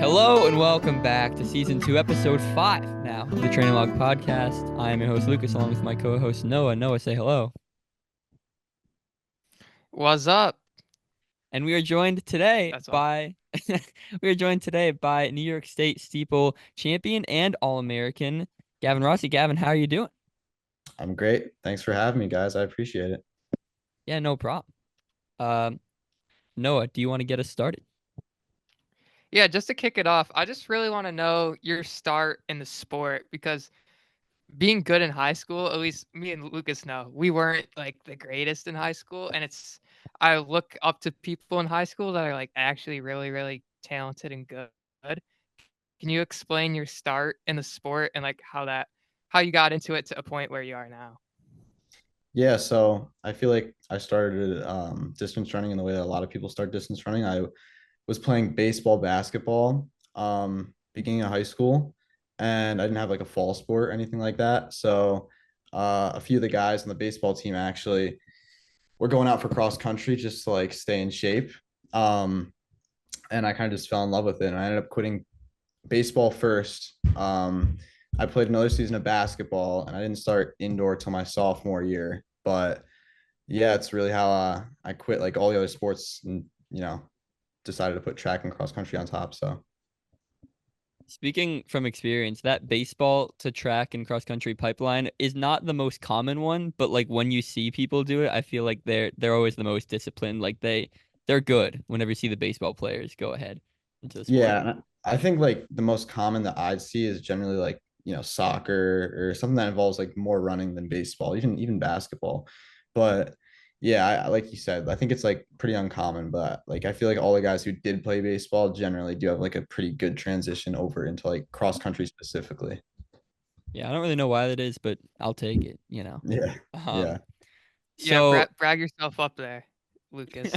Hello and welcome back to Season 2, Episode 5 now of the Training Log Podcast. I am your host, Lucas, along with my co-host, Noah. Noah, say hello. What's up? And we are joined today That's all. by New York State Steeple champion and All-American, Gavin Rossi. Gavin, how are you doing? I'm great. Thanks for having me, guys. I appreciate it. Yeah, no problem. Noah, do you want to get us started? Yeah, just to kick it off, I just really want to know your start in the sport because being good in high school, at least me and Lucas know, we weren't like the greatest in high school. And I look up to people in high school that are like actually really, really talented and good. Can you explain your start in the sport and like how you got into it to a point where you are now? Yeah, so I feel like I started distance running in the way that a lot of people start distance running. I was playing baseball, basketball, beginning of high school, and I didn't have like a fall sport or anything like that. So a few of the guys on the baseball team actually were going out for cross country just to like stay in shape. Um, and I kind of just fell in love with it, and I ended up quitting baseball first. I played another season of basketball, and I didn't start indoor till my sophomore year. But yeah, it's really how I quit like all the other sports, and decided to put track and cross country on top. So Speaking from experience, that baseball to track and cross country pipeline is not the most common one, but like when you see people do it, I feel like they're always the most disciplined. Like they're good whenever you see the baseball players go ahead into the sport. yeah, I think like the most common that I'd see is generally like soccer or something that involves like more running than baseball, even basketball. But yeah, like you said, I think it's like pretty uncommon. But like I feel like all the guys who did play baseball generally do have like a pretty good transition over into like cross country specifically. Yeah, I don't really know why that is, but I'll take it, Yeah, Um, yeah. Yeah, so brag yourself up there, Lucas.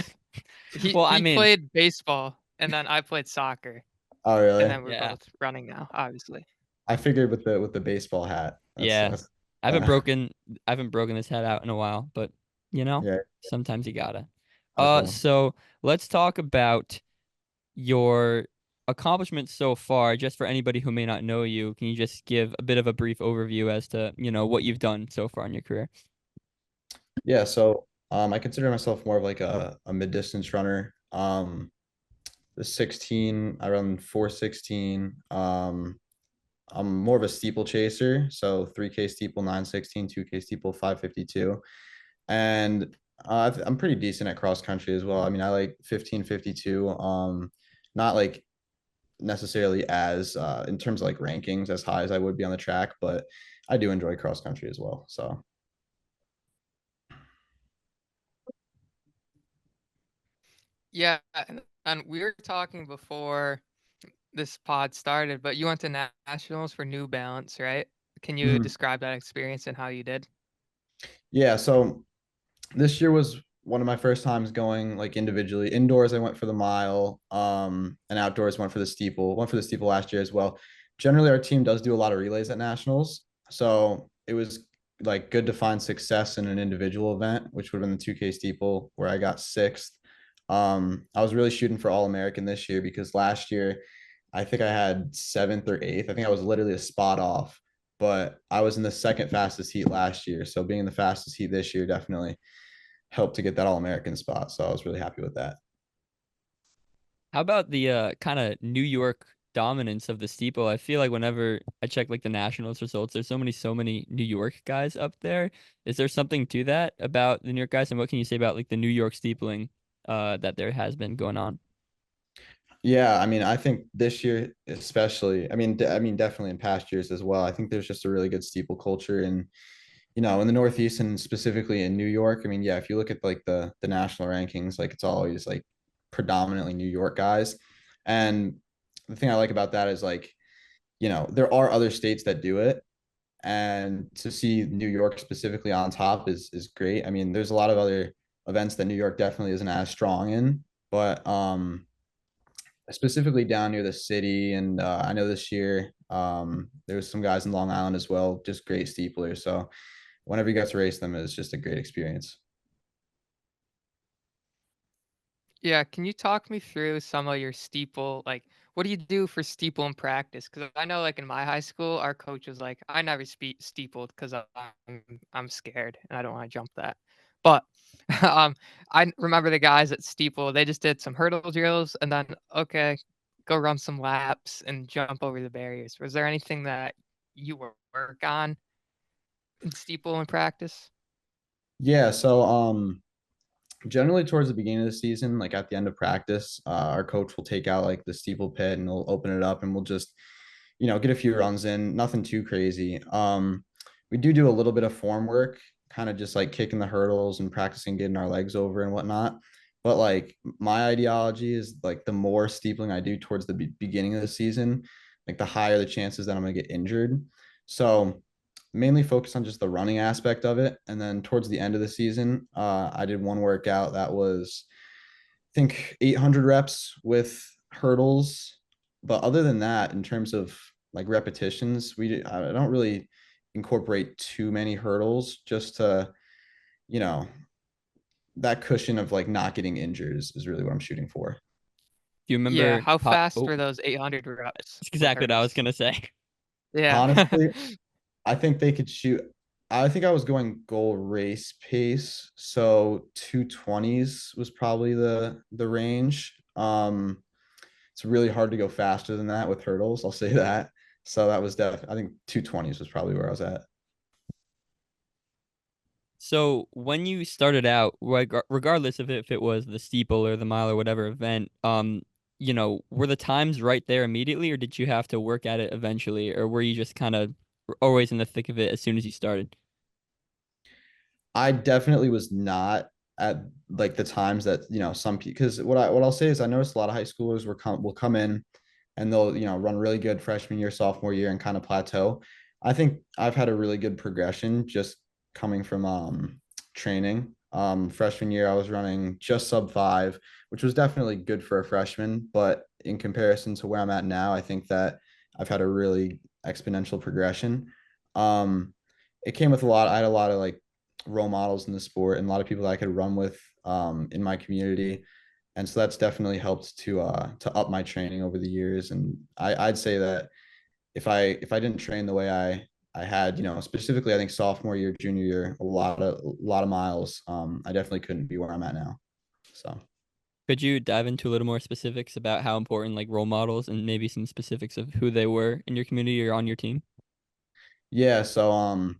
He well, I he mean, played baseball and then I played soccer Oh, and really? then we're yeah, both running now, obviously. I figured with the baseball hat. yeah. That's I haven't broken I haven't broken this head out in a while, but yeah, sometimes you gotta. definitely. So let's talk about your accomplishments so far, just for anybody who may not know you. Can you just give a bit of a brief overview as to, what you've done so far in your career? Yeah, so I consider myself more of like a mid distance runner. The 16, I run 416. I'm more of a steeple chaser, so 3K steeple, 916, 2K steeple, 552. And I'm pretty decent at cross country as well. I mean, I like 1552. Not like necessarily as in terms of like rankings as high as I would be on the track, but I do enjoy cross country as well. So Yeah, and we were talking before this pod started, but you went to nationals for New Balance, right? Can you mhm. describe that experience and how you did? Yeah, so this year was one of my first times going like individually. Indoors, I went for the mile, and outdoors went for the steeple. Went for the steeple last year as well. Generally, our team does do a lot of relays at nationals, so it was like good to find success in an individual event, which would have been the 2K steeple, where I got sixth. I was really shooting for All American this year because last year I think I had seventh or eighth. I think I was literally a spot off, but I was in the second fastest heat last year. So being in the fastest heat this year definitely helped to get that All American spot. So I was really happy with that. How about the kind of New York dominance of the steeple? I feel like whenever I check like the nationals results, there's so many New York guys up there. Is there something to that about the New York guys, and what can you say about like the New York steepling that there has been going on? Yeah, I mean, I think this year especially, I mean definitely in past years as well. I think there's just a really good steeple culture in, in the Northeast and specifically in New York. I mean, yeah, if you look at like the national rankings, like it's always like predominantly New York guys. And the thing I like about that is like, there are other states that do it, and to see New York specifically on top is great. I mean, there's a lot of other events that New York definitely isn't as strong in, but specifically down near the city. And I know this year there was some guys in Long Island as well, just great steeplers. So whenever you get to race them, it's just a great experience. Yeah, can you talk me through some of your steeple, like what do you do for steeple in practice? Because I know, like in my high school, our coach was like, I never steepled because I'm scared and I don't want to jump that. But um, I remember the guys at steeple. They just did some hurdle drills and then okay, go run some laps and jump over the barriers. Was there anything that you work on in steeple in practice? Yeah, so generally towards the beginning of the season, like at the end of practice, our coach will take out like the steeple pit and we'll open it up and we'll just, get a few runs in, nothing too crazy. We do a little bit of form work, kind of just like kicking the hurdles and practicing getting our legs over and whatnot. But like my ideology is like the more steepling I do towards the beginning of the season, like the higher the chances that I'm going to get injured. So mainly focus on just the running aspect of it. And then towards the end of the season, I did one workout that was, I think, 800 reps with hurdles. But other than that, in terms of like repetitions, I don't really incorporate too many hurdles just to, you know, that cushion of like not getting injured is really what I'm shooting for. Do you Yeah, remember? how fast Oh, were those 800 reps that's with exactly what I was hurdles? gonna say. Yeah. Honestly, I think they could shoot. I think I was going goal race pace, so 220s was probably the range. It's really hard to go faster than that with hurdles, I'll say that. So that was I think 220s was probably where I was at. So when you started out, regardless of if it was the steeple or the mile or whatever event, were the times right there immediately, or did you have to work at it eventually, or were you just kind of always in the thick of it as soon as you started? I definitely was not at like the times that, some people, because what I'll say is I noticed a lot of high schoolers will come in and they'll, run really good freshman year, sophomore year and kind of plateau. I think I've had a really good progression just coming from training. Freshman year I was running just sub 5, which was definitely good for a freshman, but in comparison to where I'm at now, I think that I've had a really exponential progression. Um, it came with a lot. I had a lot of like role models in the sport and a lot of people that I could run with in my community. And so that's definitely helped to up my training over the years. And I'd say that if I didn't train the way I had, specifically I think sophomore year, junior year, a lot of miles, I definitely couldn't be where I'm at now. So Could you dive into a little more specifics about how important like role models and maybe some specifics of who they were in your community or on your team? yeah, so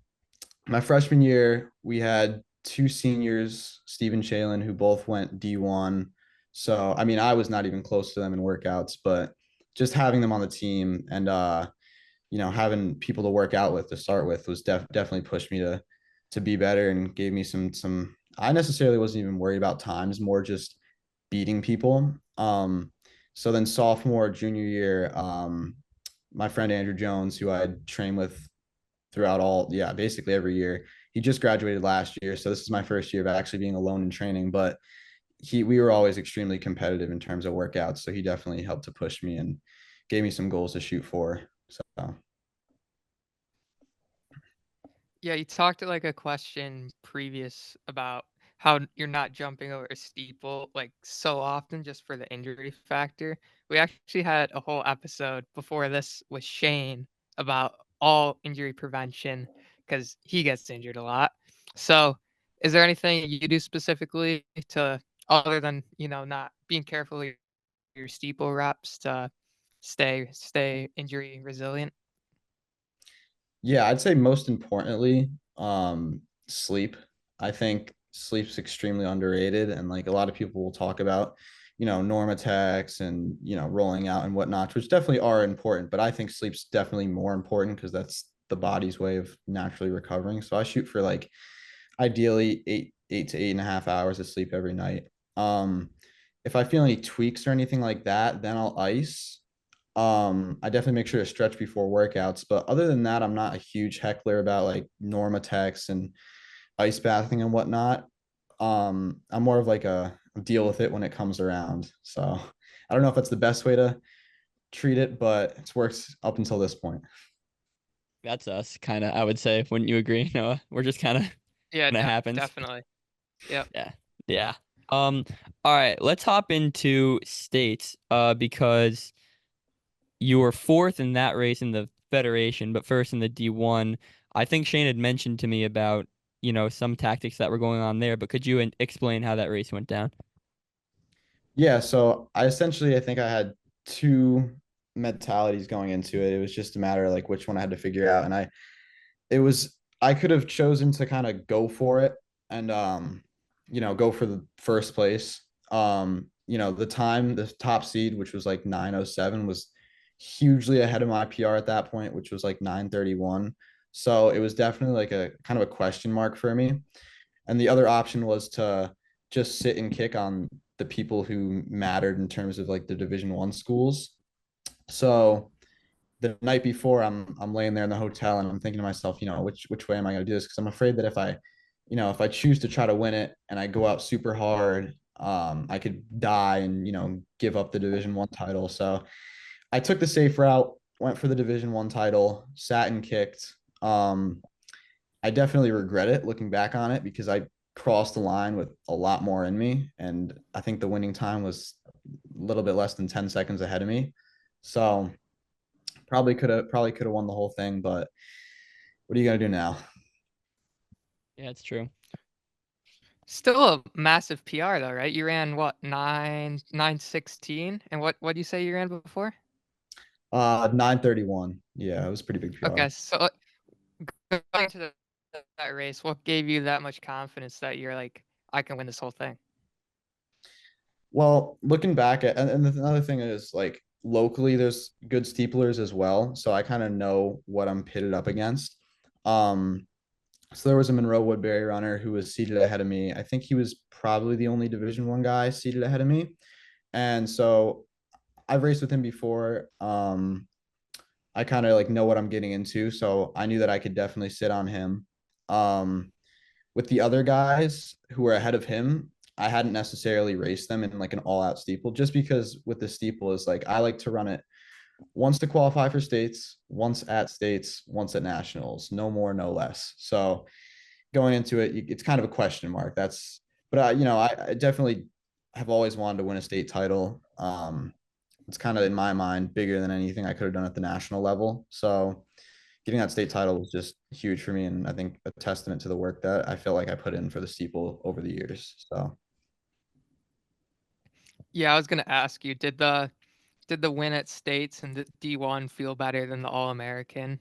my freshman year, we had two seniors, Stephen Chalin, who both went D1. So, I mean, I was not even close to them in workouts, but just having them on the team and, having people to work out with to start with was definitely pushed me to be better and gave me some, I necessarily wasn't even worried about times, more just beating people. So then sophomore, junior year, my friend Andrew Jones, who I trained with throughout yeah, basically every year. He just graduated last year, so this is my first year of actually being alone in training. But we were always extremely competitive in terms of workouts, so he definitely helped to push me and gave me some goals to shoot for. So Yeah, you talked to like a question previous about how you're not jumping over a steeple like so often just for the injury factor. We actually had a whole episode before this with Shane about all injury prevention because he gets injured a lot. So, is there anything you do specifically to other than, not being careful with your steeple reps to stay injury resilient? yeah, I'd say most importantly, sleep. I think sleep's extremely underrated, and like a lot of people will talk about, norm attacks and rolling out and whatnot, which definitely are important. But I think sleep's definitely more important because that's the body's way of naturally recovering. So I shoot for like ideally eight to 8.5 hours of sleep every night. If I feel any tweaks or anything like that, then I'll ice. I definitely make sure to stretch before workouts, but other than that, I'm not a huge heckler about like Norma techs and ice bathing and whatnot. I'm more of like a deal with it when it comes around. So I don't know if that's the best way to treat it, but it's worked up until this point. That's us, kind of. I would say, wouldn't you agree, Noah? We're just kind of Yeah, when it happens. definitely. Yep. Yeah, yeah. All right, let's hop into states. Because you were fourth in that race in the federation, but first in the D1. I think Shane had mentioned to me about, some tactics that were going on there, but could you explain how that race went down? Yeah, so I think I had two mentalities going into it. It was just a matter of like which one I had to figure out. And I could have chosen to kind of go for it and go for the first place. The top seed, which was like 9:07, was hugely ahead of my PR at that point, which was like 9:31. So it was definitely like a kind of a question mark for me. And the other option was to just sit and kick on the people who mattered in terms of like the Division 1 schools. So the night before, I'm laying there in the hotel and I'm thinking to myself, which way am I going to do this? Because I'm afraid that if I choose to try to win it and I go out super hard, I could die and give up the Division 1 title. So I took the safe route, went for the Division 1 title, sat and kicked. I definitely regret it looking back on it because I crossed the line with a lot more in me, and I think the winning time was a little bit less than 10 seconds ahead of me. So probably could have won the whole thing, but what are you gonna do now? Yeah, it's true. Still a massive PR though, right? You ran what, 9:16, and what do you say you ran before? 9:31. Yeah, it was pretty big PR. Okay, so going to that race, what gave you that much confidence that you're like, I can win this whole thing? Well, looking back at and another thing is like locally there's good steeplers as well. So I kind of know what I'm pitted up against. Um, so there was a Monroe Woodbury runner who was seated ahead of me. I think he was probably the only Division 1 guy seated ahead of me. And so I've raced with him before. I kind of like know what I'm getting into. So I knew that I could definitely sit on him. Um, with the other guys who were ahead of him, I hadn't necessarily raced them in like an all out steeple just because with the steeple is like I like to run it once to qualify for states, once at nationals, no more, no less. So going into it, it's kind of a question mark. But I definitely have always wanted to win a state title. It's kind of in my mind bigger than anything I could have done at the national level. So getting that state title was just huge for me, and I think a testament to the work that I feel like I put in for the steeple over the years. So Yeah, I was gonna ask you, did the win at states and the D1 feel better than the All American?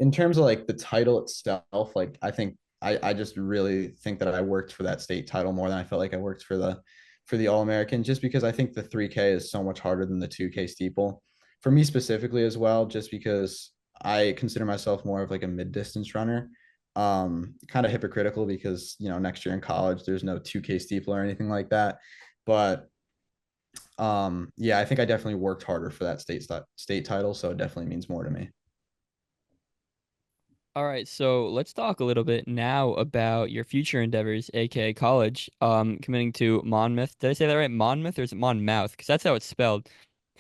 in terms of like the title itself, like I just really think that I worked for that state title more than I felt like I worked for the All American, just because I think the 3K is so much harder than the 2K steeple for me specifically as well, just because I consider myself more of like a mid distance runner. Kind of hypocritical because next year in college there's no 2K steeple or anything like that, but yeah, I think I definitely worked harder for that state title, so it definitely means more to me. All right, so let's talk a little bit now about your future endeavors, aka college. Committing to Monmouth. Did I say that right? Monmouth or is it Monmouth? Because that's how it's spelled.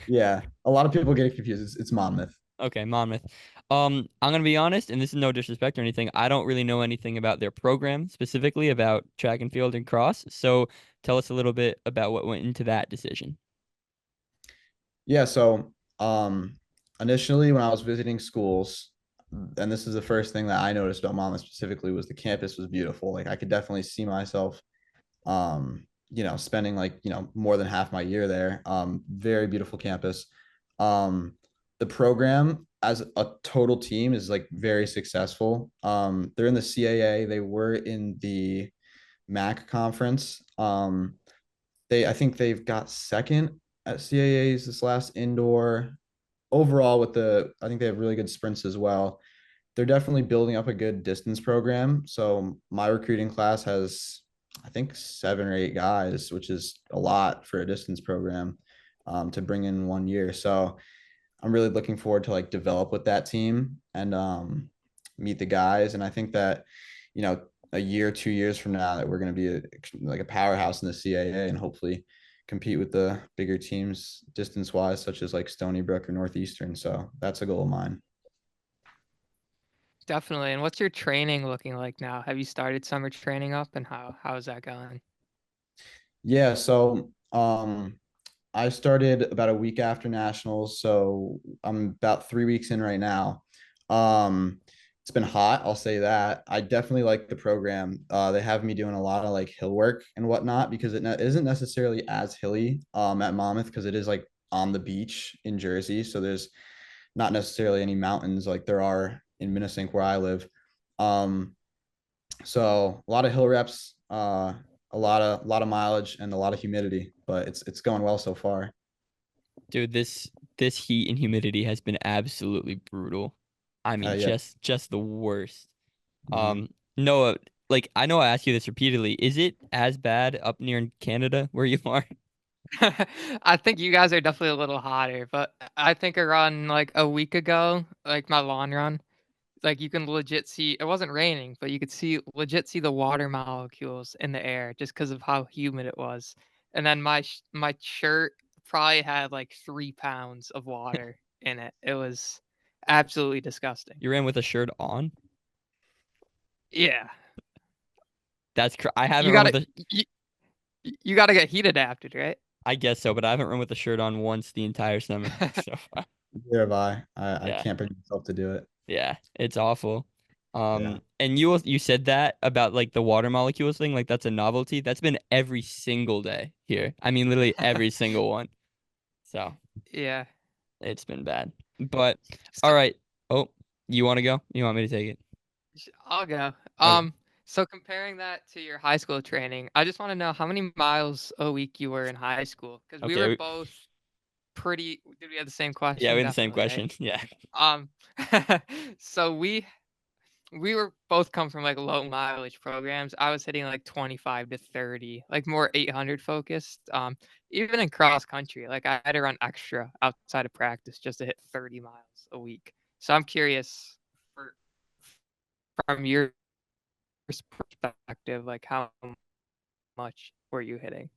Yeah, a lot of people get it confused. It's Monmouth. Okay, Monmouth. I'm gonna be honest, and this is no disrespect or anything. I don't really know anything about their program, specifically about track and field and cross. So tell us a little bit about what went into that decision. Yeah, so initially when I was visiting schools, and this is the first thing that I noticed about Monmouth specifically was the campus was beautiful. Like I could definitely see myself spending like, more than half my year there. Very beautiful campus. Um, the program as a total team is like very successful. They're in the CAA. They were in the MAC conference. I think they've got second at CAAs this last indoor. Overall, I think they have really good sprints as well. They're definitely building up a good distance program. So my recruiting class has, I think, 7 or 8 guys, which is a lot for a distance program to bring in 1 year. So I'm really looking forward to like develop with that team and meet the guys. And I think that, you know, a year, 2 years from now, that we're going to be like a powerhouse in the CAA and hopefully compete with the bigger teams distance wise, such as like Stony Brook or Northeastern. So that's a goal of mine. Definitely. And what's your training looking like now? Have you started summer training up, and how is that going? Yeah. So I started about a week after nationals, so I'm about 3 weeks in right now. Um, it's been hot, I'll say that. I definitely like the program. They have me doing a lot of like hill work and whatnot because it isn't necessarily as hilly at Monmouth because it is like on the beach in Jersey, so there's not necessarily any mountains like there are in Minisink where I live. Um, so a lot of hill reps, a lot of mileage and a lot of humidity, but it's going well so far. Dude, this heat and humidity has been absolutely brutal. I mean, Yeah. just the worst. Mhm. Noah, like I know I ask you this repeatedly. Is it as bad up near in Canada where you are? I think you guys are definitely a little hotter, but I think I run like a week ago, like my lawn run. Like you can legit see it wasn't raining, but you could see the water molecules in the air just because of how humid it was. And then my shirt probably had like 3 pounds of water in it. It was absolutely disgusting. You ran with a shirt on? Yeah, I haven't you run gotta with a you, you gotta get heat adapted, right? I guess so, but I haven't run with a shirt on once the entire summer. So Neither have I. I yeah. can't bring myself to do it. Yeah, it's awful. Yeah. And you said that about like the water molecules thing, like that's a novelty. That's been every single day here. I mean, literally every single one. So Yeah. it's been bad. But So all right. Oh, you want to go? You want me to take it? I'll go. Okay. So comparing that to your high school training, I just want to know how many miles a week you were in high school because we Okay. were both pretty. Did we have the same Yeah, question? we had the same Definitely, right? question. Yeah. Um, so we were both come from like low mileage programs. I was hitting like 25 to 30, like more 800 focused. Even in cross country, like I had to run extra outside of practice just to hit 30 miles a week. So I'm curious for from your perspective, like how much were you hitting?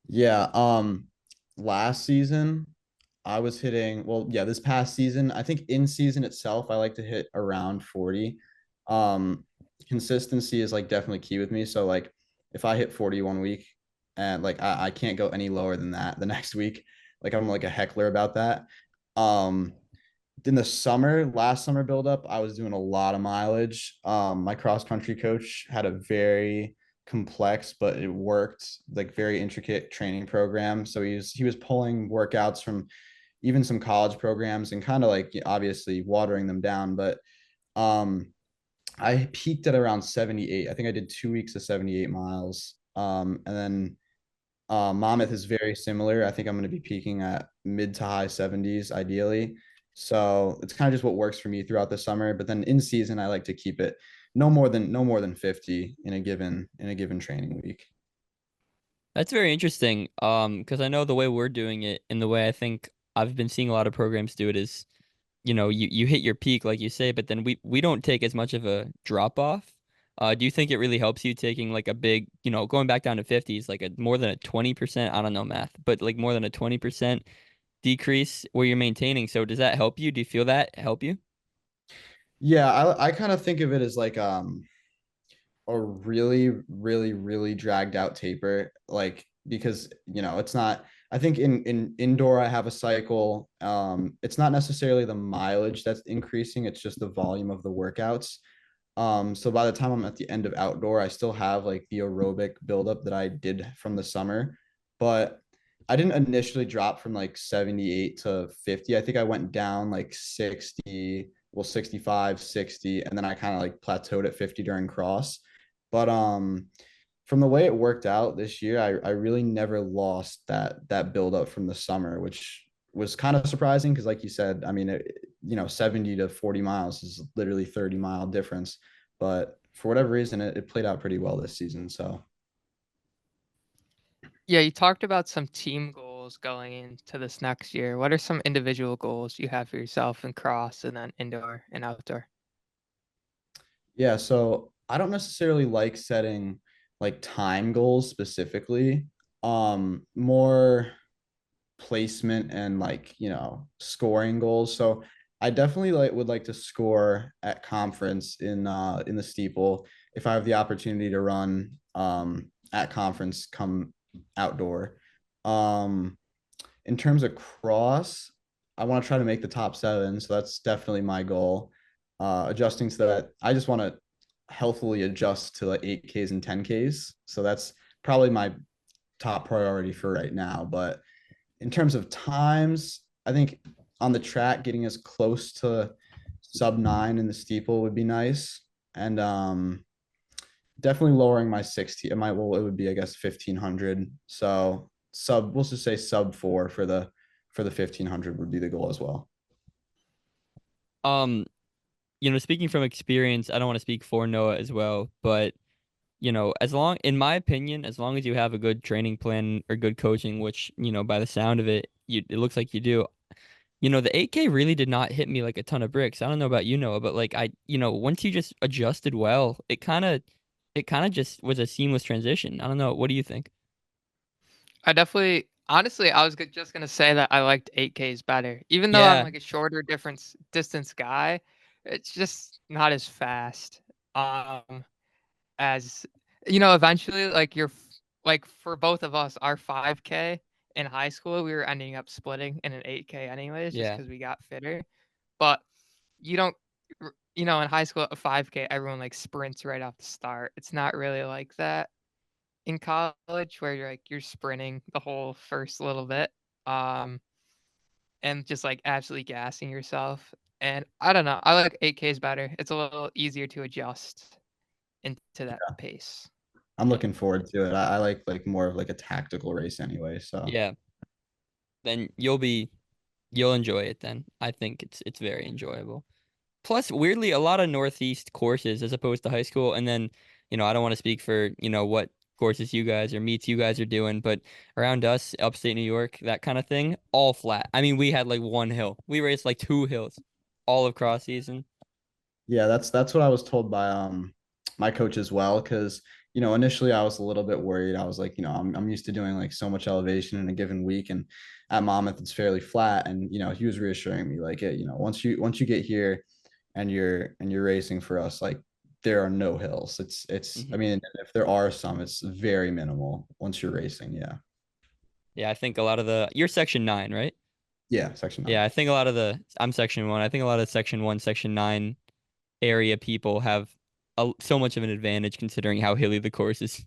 Yeah. Last season I was hitting, well, yeah, this past season, I think in season itself, I like to hit around 40. Um, Consistency is like definitely key with me. So like if I hit 40 1 week and like I can't go any lower than that the next week. Like I'm like a heckler about that. Um, in the summer, last summer build up, I was doing a lot of mileage. My cross country coach had a very complex, but it worked, like very intricate training program. So he was pulling workouts from even some college programs and kind of like obviously watering them down. But um, I peaked at around 78. I think I did 2 weeks of 78 miles. And then Monmouth is very similar. I think I'm going to be peaking at mid to high 70s ideally. So it's kind of just what works for me throughout the summer. But then in season, I like to keep it no more than 50 in a given training week. That's very interesting. Because I know the way we're doing it and the way I think I've been seeing a lot of programs do it is, you hit your peak like you say, but then we don't take as much of a drop off. Do you think it really helps you taking like a big, going back down to 50s, like a more than a 20%, I don't know math, but like more than a 20% decrease where you're maintaining. So does that help you? Do you feel that help you? Yeah, I kind of think of it as like a really, really, really dragged out taper. Like because it's not. I think in indoor I have a cycle. It's not necessarily the mileage that's increasing. It's just the volume of the workouts. So by the time I'm at the end of outdoor, I still have like the aerobic buildup that I did from the summer, but I didn't initially drop from like 78 to 50. I think I went down like 60, well, 65, 60, and then I kind of like plateaued at 50 during cross. But from the way it worked out this year, I really never lost that buildup from the summer, which was kind of surprising because, like you said, I mean, 70 to 40 miles is literally 30-mile difference. But for whatever reason, it played out pretty well this season. So Yeah, you talked about some team goals going into this next year. What are some individual goals you have for yourself in cross and then indoor and outdoor? yeah, so I don't necessarily like setting like time goals specifically. More placement and like scoring goals. So I definitely would like to score at conference in the steeple if I have the opportunity to run at conference come outdoor. in terms of cross, I want to try to make the top seven. So that's definitely my goal. Adjusting to that, I just want to healthily adjust to like 8Ks and 10Ks. So that's probably my top priority for right now. But in terms of times, I think on the track, getting as close to sub 9 in the steeple would be nice. And definitely lowering my 16. Well, it would be, I guess, 1500. So we'll just say sub 4 for the 1500 would be the goal as well. Um, speaking from experience, I don't want to speak for Noah as well, but in my opinion, as long as you have a good training plan or good coaching, which, by the sound of it, it looks like you do. The 8K really did not hit me like a ton of bricks. I don't know about you, Noah, but like once you just adjusted well, it kind of just was a seamless transition. I don't know. What do you think? I definitely, honestly, I was just gonna say that I liked 8Ks better, even though I'm Yeah, like a shorter difference distance guy. It's just not as fast. Um, as eventually, like like for both of us, our 5K in high school, we were ending up splitting in an 8K anyways, just yeah. because we got fitter. But you don't, in high school, a 5K, everyone like sprints right off the start. It's not really like that in college where you're sprinting the whole first little bit, um, and just like absolutely gassing yourself. And I don't know, I like 8Ks better. It's a little easier to adjust into that pace. I'm Yeah. looking forward to it. I like more of like a tactical race anyway. So Yeah. Then you'll enjoy it then. I think it's very enjoyable. Plus, weirdly, a lot of Northeast courses as opposed to high school. And then, I don't want to speak for, what courses you guys or meets you guys are doing, but around us, upstate New York, that kind of thing, all flat. I mean, we had like one hill. We raced like two hills all of cross season. yeah, that's what I was told by my coach as well. Because initially I was a little bit worried. I was like, I'm used to doing like so much elevation in a given week, and at Monmouth it's fairly flat. And he was reassuring me like, hey, once you get here and you're racing for us, like there are no hills. It's I Hmm. mean, if there are some, it's very minimal once you're racing. Yeah. Yeah, I think a lot of you're section 9, right? Yeah, section 9. Yeah, I think a lot of I'm section 1. I think a lot of section 1, section 9 area people have so much of an advantage considering how hilly the courses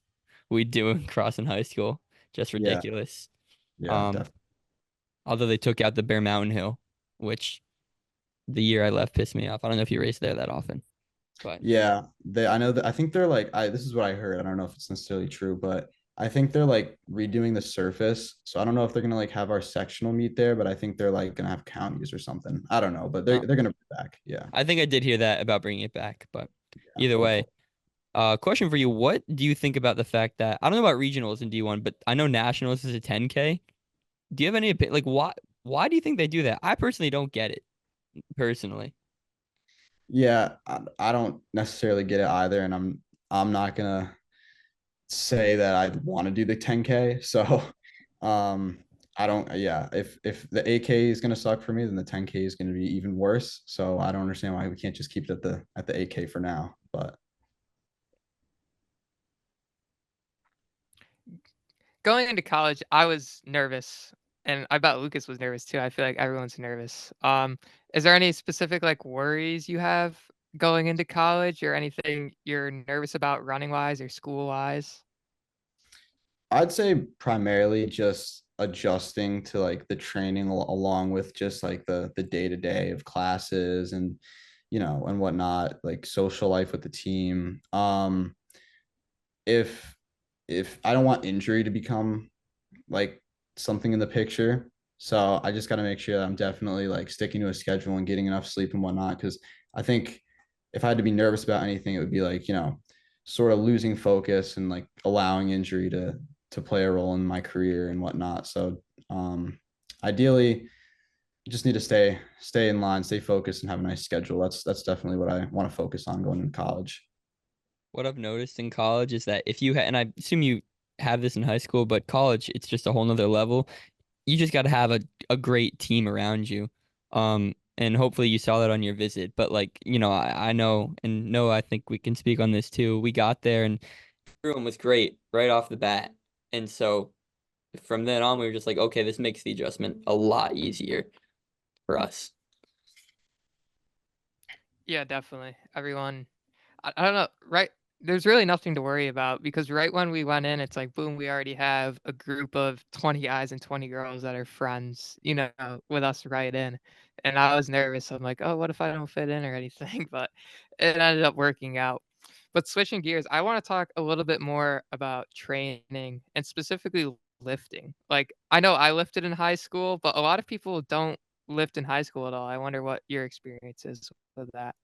we do across in high school. Just Yeah, ridiculous. yeah, Um, definitely. Although they took out the Bear Mountain Hill, which the year I left pissed me off. I don't know if you race there that often, but Yeah, I know that I think they're like this is what I heard. I don't know if it's necessarily true, but I think they're like redoing the surface. So I don't know if they're gonna like have our sectional meet there, but I think they're like gonna have counties or something. I don't know, but they're gonna be back. Yeah. I think I did hear that about bringing it back. But Yeah, either way, hopefully. question for you: what do you think about the fact that I don't know about regionals in D1, but I know nationals is a 10K. Do you have any opinion? Like, why do you think they do that? I personally don't get it. Personally, Yeah, I don't necessarily get it either, and I'm not gonna say that I want to do the 10K. So um I don't yeah, if the 8K is gonna suck for me, then the 10K is gonna be even worse. So I don't understand why we can't just keep it at the 8K for now. But Going into college, I was nervous, and I bet Lucas was nervous too. I feel like everyone's nervous. Is there any specific like worries you have going into college, or anything you're nervous about running wise or school wise? I'd say primarily just adjusting to like the training along with just like the day-to-day of classes and and whatnot, like social life with the team. If if I don't want injury to become like something in the picture. So I just got to make sure that I'm definitely like sticking to a schedule and getting enough sleep and whatnot. Cause I think if I had to be nervous about anything, it would be like, sort of losing focus and like allowing injury to play a role in my career and whatnot. So ideally just need to stay in line, stay focused and have a nice schedule. That's definitely what I want to focus on going into college. what I've noticed in college is that if you and I assume you have this in high school, but college, it's just a whole nother level. You just got to have a great team around you. And hopefully you saw that on your visit. But like, I know and no, I think we can speak on this too. We got there and everyone was great right off the bat. And so from then on, we were just like, okay, this makes the adjustment a lot easier for us. Yeah, definitely. Everyone, I don't know, right? There's really nothing to worry about because right when we went in, it's like, boom, we already have a group of 20 guys and 20 girls that are friends, with us right in. And I was nervous. I'm like, oh, what if I don't fit in or anything? But it ended up working out. But switching gears, I want to talk a little bit more about training and specifically lifting. Like, I know I lifted in high school, but a lot of people don't lift in high school at all. I wonder what your experience is with that.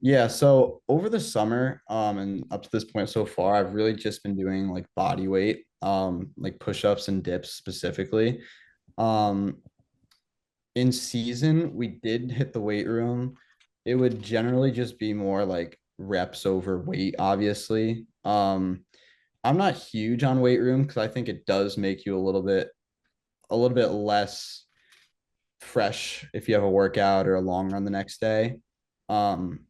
Yeah, so over the summer, and up to this point so far, I've really just been doing like body weight, like push-ups and dips specifically. Um, in season, we did hit the weight room. It would generally just be more like reps over weight, obviously. I'm not huge on weight room because I think it does make you a little bit less fresh if you have a workout or a long run the next day. Um,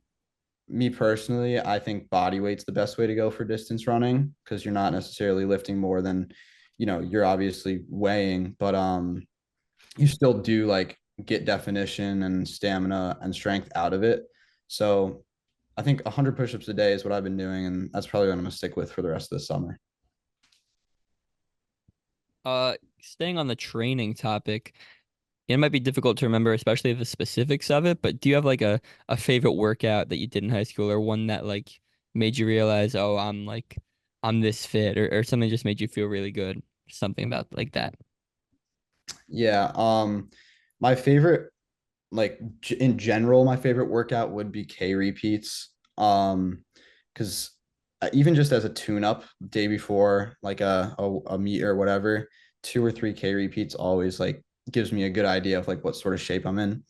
Me personally, I think body weight's the best way to go for distance running because you're not necessarily lifting more than, you're obviously weighing, but you still do like get definition and stamina and strength out of it. So I think 100 push-ups a day is what I've been doing, and that's probably what I'm gonna stick with for the rest of the summer. Staying on the training topic, it might be difficult to remember, especially the specifics of it, but do you have like a favorite workout that you did in high school or one that like made you realize, oh, I'm this fit or something just made you feel really good? Something about like that. Yeah, my favorite, like in general, my favorite workout would be K repeats. Because even just as a tune-up day before, like a meet or whatever, 2 or 3 K repeats always like gives me a good idea of like what sort of shape I'm in.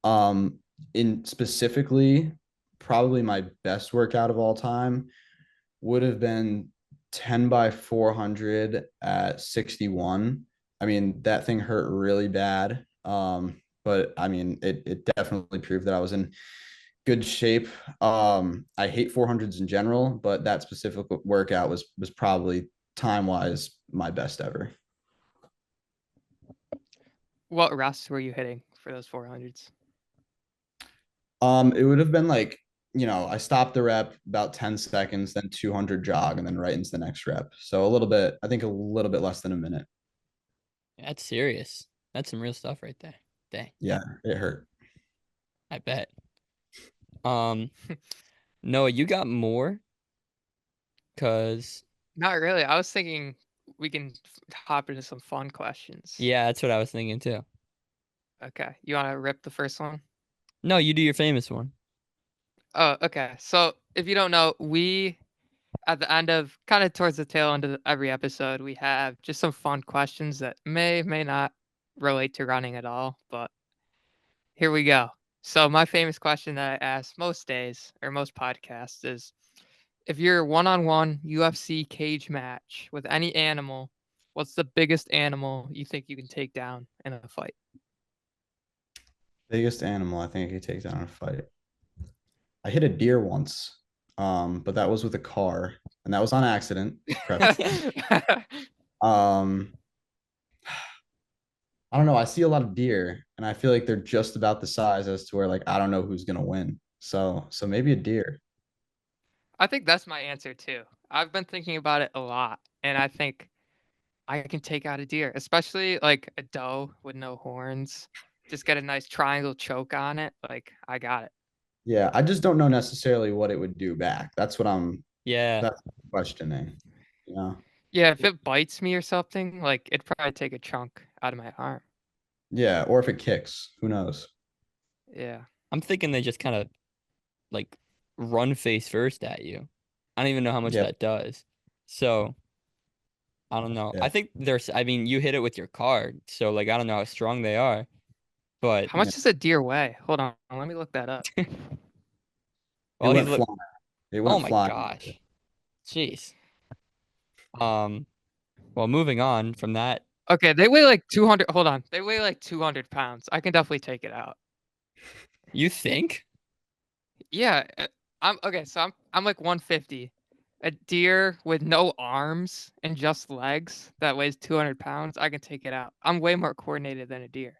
Um, in specifically, probably my best workout of all time would have been 10 by 400 at 61. I mean, that thing hurt really bad. But I mean, it definitely proved that I was in good shape. I hate 400s in general, but that specific workout was probably time wise my best ever. What rests were you hitting for those 400s? It would have been like, I stopped the rep about 10 seconds, then 200 jog, and then right into the next rep. So a little bit, I think a little bit less than a minute. That's serious. That's some real stuff right there. Dang, Yeah, it hurt. I bet. Um, Noah, you got more? Cause Not really. I was thinking we can hop into some fun questions. yeah, that's what I was thinking too. Okay. You want to rip the first one? No, you do your famous one. Oh, okay. So if you don't know, we at the end of kind of towards the tail end of every episode, we have just some fun questions that may not relate to running at all, but here we go. So my famous question that I ask most days or most podcasts is if you're one-on-one UFC cage match with any animal, what's the biggest animal you think you can take down in a fight? Biggest animal I think I could take down in a fight. I hit a deer once, but that was with a car, and that was on accident. Um, I don't know. I see a lot of deer, and I feel like they're just about the size as to where like I don't know who's gonna win. So maybe a deer. I think that's my answer too. I've been thinking about it a lot, and I think I can take out a deer, especially like a doe with no horns. Just get a nice triangle choke on it. Like I got it. Yeah, I just don't know necessarily what it would do back. Yeah. That's questioning. Yeah, Yeah, if it bites me or something, like it'd probably take a chunk out of my arm. yeah, or if it kicks, who knows? Yeah. I'm thinking they just kind of like run face first at you. I don't even know how much Yeah, that does. So I don't know. yeah. I think I mean, you hit it with your card. So like, I don't know how strong they are, but How much does a deer weigh? Hold on, let me look that up. It well, went flying. It oh went my flying. gosh. Jeez. Um, well, moving on from that, Okay, they weigh like 200. Hold on, they weigh like 200 pounds. I can definitely take it out. you think? Yeah, I'm okay. So I'm like 150. A deer with no arms and just legs that weighs 200 pounds, I can take it out. I'm way more coordinated than a deer.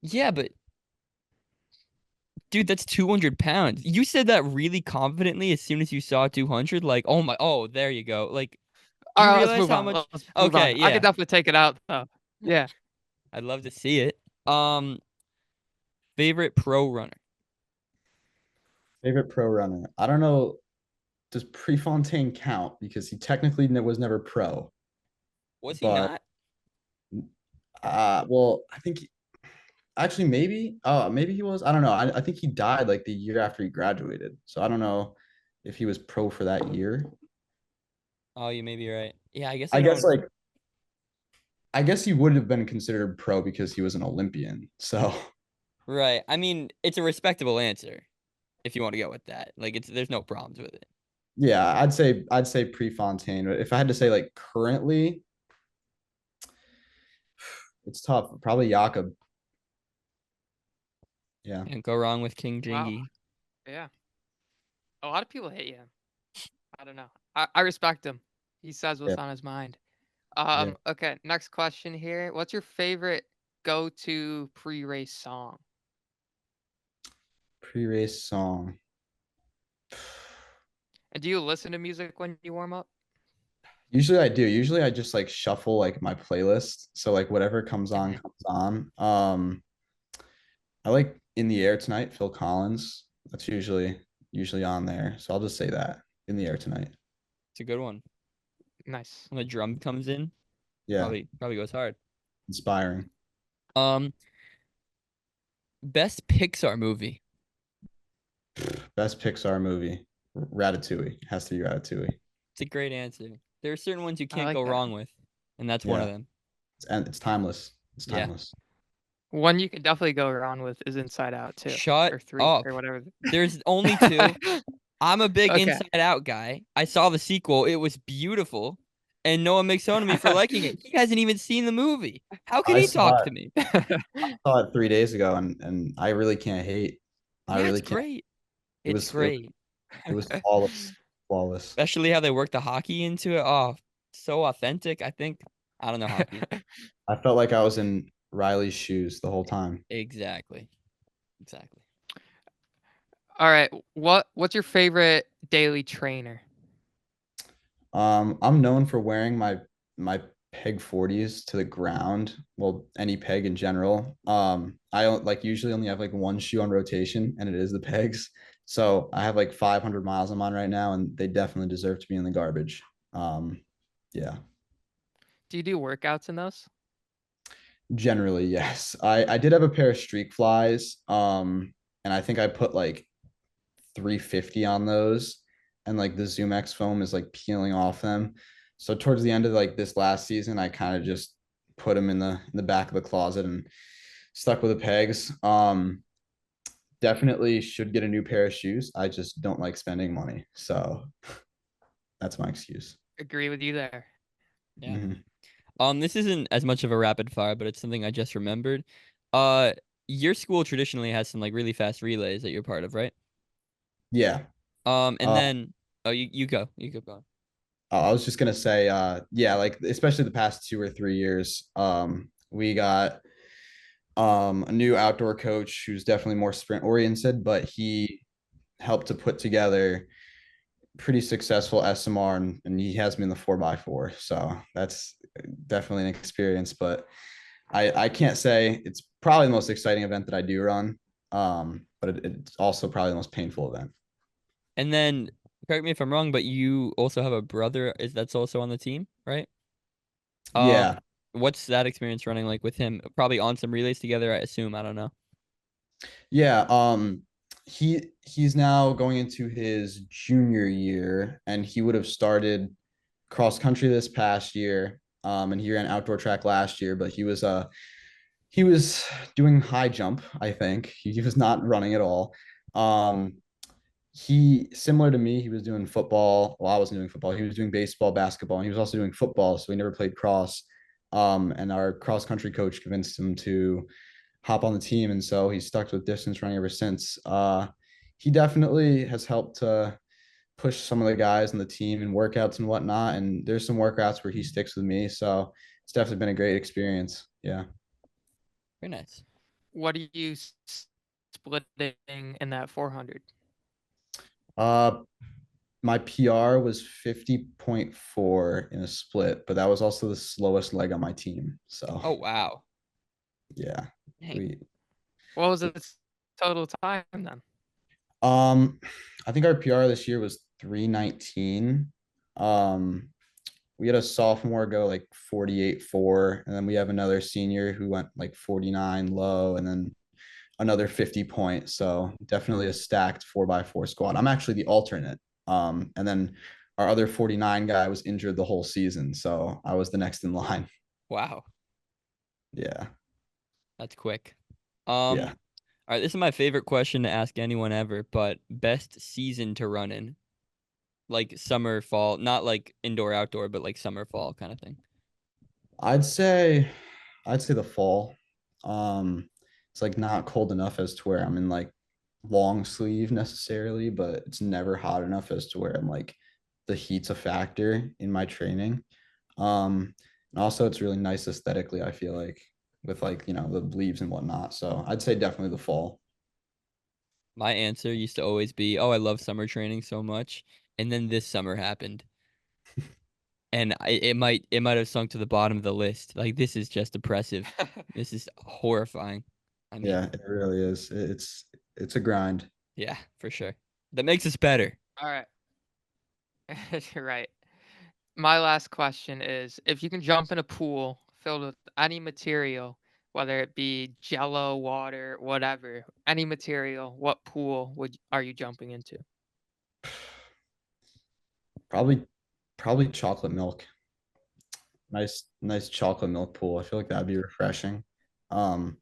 Yeah, but dude, that's 200 pounds. You said that really confidently as soon as you saw 200. Like, oh my, oh, there you go. Like, do All you right, let's realize move how on. much? Let's move Okay, on. I could yeah, definitely take it out though. Yeah. I'd love to see it. Favorite pro runner? Favorite pro runner. I don't know. Does Prefontaine count? Because he technically was never pro. Was he But not? well, I think actually maybe. Maybe he was. I don't know. I think he died like the year after he graduated. So I don't know if he was pro for that year. Oh, you may be right. Yeah, I guess I I guess don't. like I guess he would have been considered pro because he was an Olympian. So Right. I mean, it's a respectable answer if you want to go with that. Like, it's there's no problems with it. yeah, I'd say Prefontaine. But if I had to say like currently, it's tough. Probably Jakob. Yeah. Can't go wrong with King Wow. Jingy. Yeah. A lot of people hate him. I don't know. I respect him. He says Yeah. what's on his mind. Yeah. Okay, next question here. What's your favorite go-to pre-race song? Pre-race song. And do you listen to music when you warm up? Usually I do. Usually I just like shuffle like my playlist. So like whatever comes on, Mhm. comes on. I like In the Air Tonight, Phil Collins. That's usually on there. So I'll just say that. In the Air Tonight. It's a good one. Nice. When the drum comes in, Yeah. probably goes hard. Inspiring. Um, best Pixar movie. Best Pixar movie. Ratatouille. Has to be Ratatouille. It's a great answer. There are certain ones you I can't like go that. wrong with, and that's one of Yeah. them. It's timeless. It's Yeah. timeless. One you can definitely go around with is Inside Out 2 Shut or 3 up. or whatever. There's only two. I'm a big Okay. Inside Out guy. I saw the sequel. It was beautiful. And Noah makes fun of me for liking it. He hasn't even seen the movie. How can I he talk saw to it. me? Saw it 3 days ago, and I really can't hate. I Yeah, it's really can't. great. It It's was it, great. it was flawless. Flawless. Especially how they work the hockey into it. Oh, so authentic. I think. I don't know hockey. I felt like I was in Riley's shoes the whole time. Exactly. Exactly. All right. What's your favorite daily trainer? I'm known for wearing my peg 40s to the ground. Well, any peg in general. I don't like usually only have like one shoe on rotation, and it is the pegs. So I have like 500 miles I'm on right now, and they definitely deserve to be in the garbage. Yeah, Do you do workouts in those? generally yes. I did have a pair of streak flies, and I think I put like 350 on those, and like the Zoom X foam is like peeling off them. So towards the end of like this last season, I kind of just put them in the back of the closet and stuck with the pegs. Definitely should get a new pair of shoes. I just don't like spending money, so that's my excuse. Agree with you there. Yeah. Mhm. This isn't as much of a rapid fire, but it's something I just remembered. Uh, your school traditionally has some like really fast relays that you're part of, right? Yeah. And Uh, then oh, you go, you go going. I was just gonna say, yeah, like especially the past 2 or 3 years, we got a new outdoor coach who's definitely more sprint oriented, but he helped to put together pretty successful SMR, and he has me in the 4x4. So that's definitely an experience. But I can't say it's probably the most exciting event that I do run. But it's also probably the most painful event. And then correct me if I'm wrong, but you also have a brother is that's also on the team, right? Yeah. What's that experience running like with him? Probably on some relays together, I assume. I don't know. Yeah. He's now going into his junior year, and he would have started cross country this past year. And he ran outdoor track last year, but he was doing high jump, I think. He was not running at all. Um, he similar to me, he was doing football. Well, I wasn't doing football. He was doing baseball, basketball, and he was also doing football. So he never played cross. And our cross country coach convinced him to hop on the team, and so he's stuck with distance running ever since. he definitely has helped to push some of the guys in the team and workouts and whatnot. And there's some workouts where he sticks with me. So it's definitely been a great experience. Yeah. Very nice. What are you splitting in that 400? Uh, my PR was 50.4 in a split, but that was also the slowest leg on my team. So Oh wow. yeah, Dang. we What was its total time then? um I think our PR this year was 319. Um we had a sophomore go like 48.4, and then we have another senior who went like 49 low, and then another 50 point. So definitely a stacked 4x4 squad. I'm actually the alternate. And then our other 49 guy was injured the whole season. So I was the next in line. Wow. Yeah. That's quick. Yeah. All right, this is my favorite question to ask anyone ever, but best season to run in, like summer, fall, not like indoor, outdoor, but like summer, fall kind of thing. I'd say I'd say the fall. Um it's like not cold enough as to where I'm in like long sleeve necessarily, but it's never hot enough as to where I'm like the heat's a factor in my training. And also it's really nice aesthetically, I feel like, with like, the leaves and whatnot. So I'd say definitely the fall. My answer used to always be, "Oh, I love summer training so much," and then this summer happened, and it might have sunk to the bottom of the list. Like this is just oppressive. This is horrifying. I mean, Yeah, it really is. It's a grind. yeah, for sure. That makes us better. All right. You're right. My last question is if you can jump in a pool filled with any material, whether it be jello, water, whatever, any material, what pool are you jumping into? Probably chocolate milk. Nice chocolate milk pool. I feel like that'd be refreshing. Um,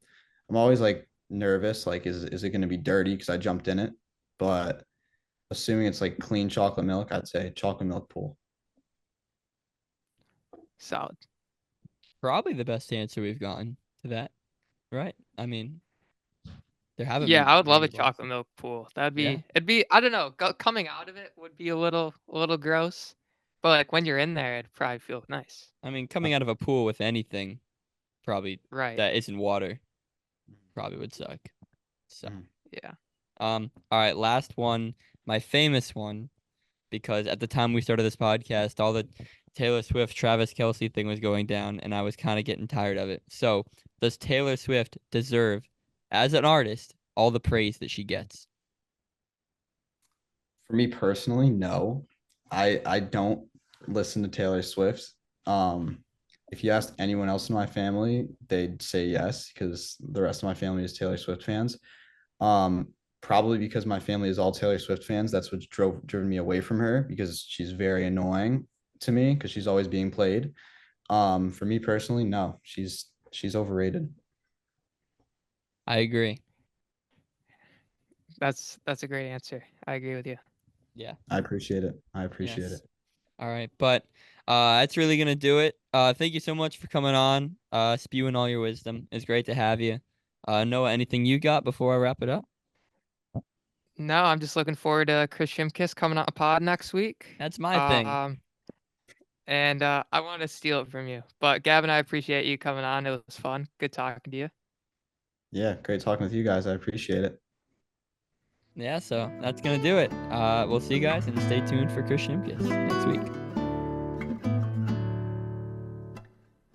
I'm always like nervous, like is it gonna be dirty because I jumped in it? But assuming it's like clean chocolate milk, I'd say chocolate milk pool. Solid. Probably the best answer we've gotten to that, right? I mean, there haven't Yeah, been I would love many a of us. chocolate milk pool. Yeah. It'd be, I don't know, coming out of it would be a little gross, but like when you're in there, it'd probably feel nice. I mean, Uh, coming out of a pool with anything, probably Right. that isn't water, probably would suck. So, mhm. Yeah. all right, last one, my famous one, because at the time we started this podcast, all the Taylor Swift, Travis Kelsey thing was going down, and I was kind of getting tired of it. So, does Taylor Swift deserve, as an artist, all the praise that she gets? For me personally, no. I don't listen to Taylor Swift. Um, if you asked anyone else in my family, they'd say yes, because the rest of my family is Taylor Swift fans. Um, Probably because my family is all Taylor Swift fans. That's what's driven me away from her, because she's very annoying to me because she's always being played. For me personally, no, she's overrated. I agree. That's a great answer. I agree with you. Yeah. I appreciate it. I appreciate Yes. it. All right, but that's really gonna do it. Thank you so much for coming on, spewing all your wisdom. It's great to have you. Noah, anything you got before I wrap it up? No, I'm just looking forward to Chris Shimkiss coming on a pod next week. That's my thing. Um, and I want to steal it from you. But Gavin, I appreciate you coming on. It was fun. Good talking to you. Yeah, great talking with you guys. I appreciate it. Yeah, so that's gonna do it. We'll see you guys and stay tuned for Chris Shimkus next week.